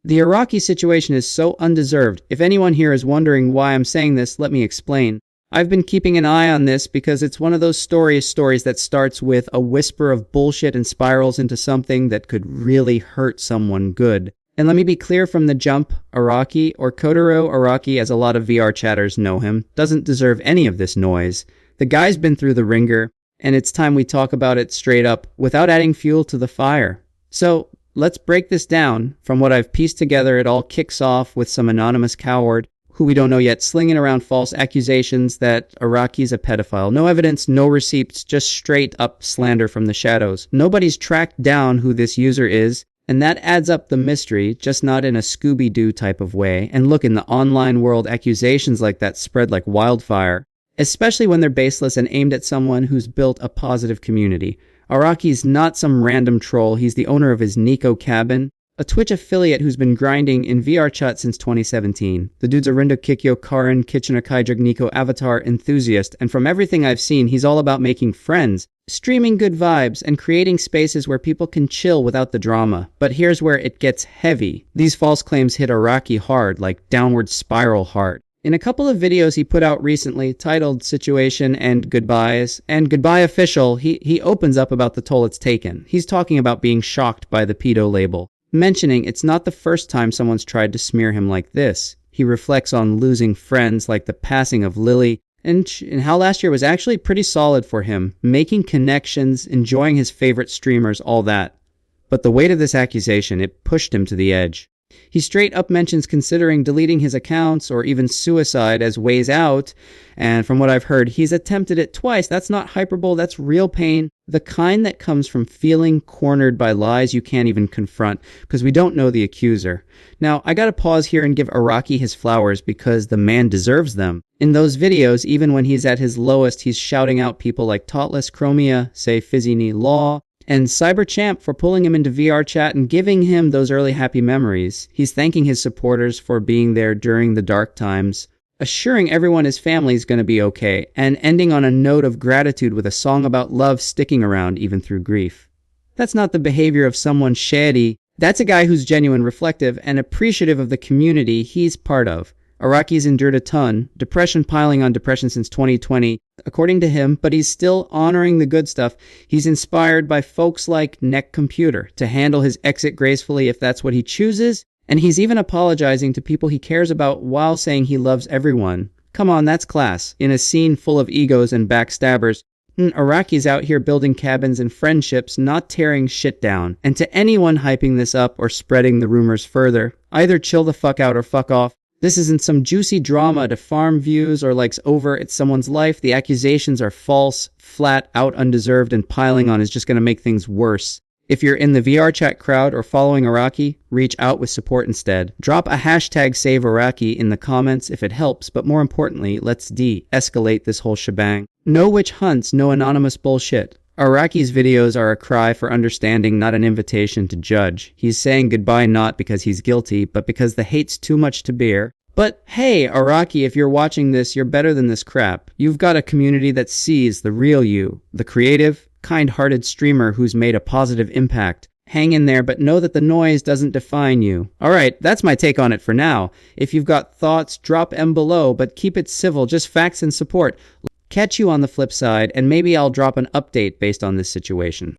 The Araki situation is so undeserved. If anyone here is wondering why I'm saying this, let me explain. I've been keeping an eye on this because it's one of those stories that starts with a whisper of bullshit and spirals into something that could really hurt someone good. And let me be clear from the jump, Araki, or Kotaro Araki as a lot of VR chatters know him, doesn't deserve any of this noise. The guy's been through the ringer, and it's time we talk about it straight up, without adding fuel to the fire. So, let's break this down. From what I've pieced together, it all kicks off with some anonymous coward, who we don't know yet, slinging around false accusations that Araki's a pedophile. No evidence, no receipts, just straight up slander from the shadows. Nobody's tracked down who this user is, and that adds up the mystery, just not in a Scooby-Doo type of way. And look, in the online world, accusations like that spread like wildfire, especially when they're baseless and aimed at someone who's built a positive community. Araki's not some random troll. He's the owner of his Nico Cabin, a Twitch affiliate who's been grinding in vrchat since 2017. The dude's a Rindo Kikyo Karin Kitchener Kaijug Nico avatar enthusiast, and from everything I've seen, he's all about making friends, streaming good vibes, and creating spaces where people can chill without the drama. But here's where it gets heavy. These false claims hit Araki hard, like downward spiral hard. In a couple of videos he put out recently, titled Situation and Goodbyes, and Goodbye Official, he opens up about the toll it's taken. He's talking about being shocked by the pedo label, mentioning it's not the first time someone's tried to smear him like this. He reflects on losing friends like the passing of Lily, and how last year was actually pretty solid for him, making connections, enjoying his favorite streamers, all that. But the weight of this accusation, it pushed him to the edge. He straight up mentions considering deleting his accounts or even suicide as ways out, and from what I've heard, he's attempted it twice. That's not hyperbole, that's real pain, the kind that comes from feeling cornered by lies you can't even confront, because we don't know the accuser. Now, I gotta pause here and give Araki his flowers because the man deserves them. In those videos, even when he's at his lowest, he's shouting out people like Totless, Chromia, say Fizzini Law, and CyberChamp for pulling him into vrchat and giving him those early happy memories. He's thanking his supporters for being there during the dark times, assuring everyone his family is going to be okay, and ending on a note of gratitude with a song about love sticking around even through grief. That's not the behavior of someone shady. That's a guy who's genuine, reflective, and appreciative of the community he's part of. Araki's endured a ton, depression piling on depression since 2020, according to him, but he's still honoring the good stuff. He's inspired by folks like Neck Computer to handle his exit gracefully if that's what he chooses, and he's even apologizing to people he cares about while saying he loves everyone. Come on, that's class. In a scene full of egos and backstabbers, Araki's out here building cabins and friendships, not tearing shit down. And to anyone hyping this up or spreading the rumors further, either chill the fuck out or fuck off. This isn't some juicy drama to farm views or likes over at someone's life. The accusations are false, flat out, undeserved, and piling on is just going to make things worse. If you're in the vrchat crowd or following Araki, reach out with support instead. Drop a hashtag Save Araki in the comments if it helps, but more importantly, let's de-escalate this whole shebang. No witch hunts, no anonymous bullshit. Araki's videos are a cry for understanding, not an invitation to judge. He's saying goodbye not because he's guilty, but because the hate's too much to bear. But hey, Araki, if you're watching this, you're better than this crap. You've got a community that sees the real you, the creative, kind-hearted streamer who's made a positive impact. Hang in there, but know that the noise doesn't define you. Alright, that's my take on it for now. If you've got thoughts, drop them below, but keep it civil, just facts and support. Catch you on the flip side, and maybe I'll drop an update based on this situation.